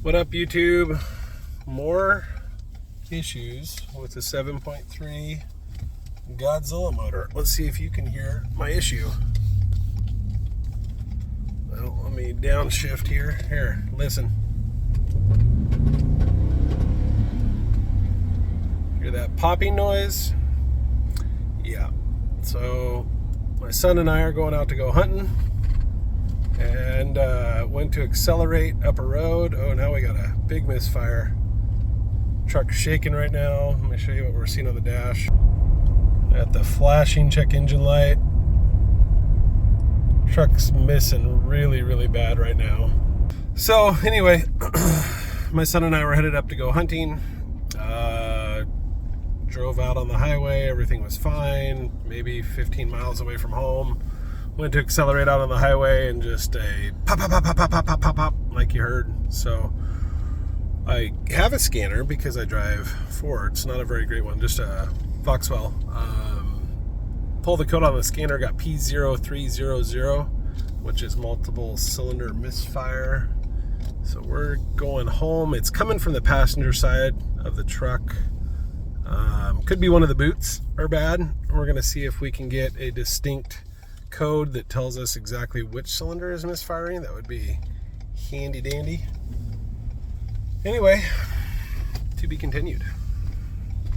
What up, YouTube? More issues with the 7.3 Godzilla motor. Let's see if you can hear my issue. Well, let me downshift here. Here, listen. Hear that popping noise? Yeah. So my son and I are going out to go hunting, and went to accelerate up a road. Oh, now we got a big misfire. Truck shaking right now. Let me show you what we're seeing on the dash. At the flashing check engine light. Truck's missing really bad right now. So anyway, my son and I were headed up to go hunting. Drove out on the highway, everything was fine, maybe 15 miles away from home. Went to accelerate out on the highway and just a pop, pop, pop, pop, pop, pop, pop, pop, pop, like you heard. So I have a scanner because I drive Ford. It's not a very great one, just a Vauxhall. Pull the code on the scanner, got P0300, which is multiple cylinder misfire. So we're going home. It's coming from the passenger side of the truck. Could be one of the boots are bad. We're gonna see if we can get a distinct code that tells us exactly which cylinder is misfiring. That would be handy dandy. Anyway, to be continued.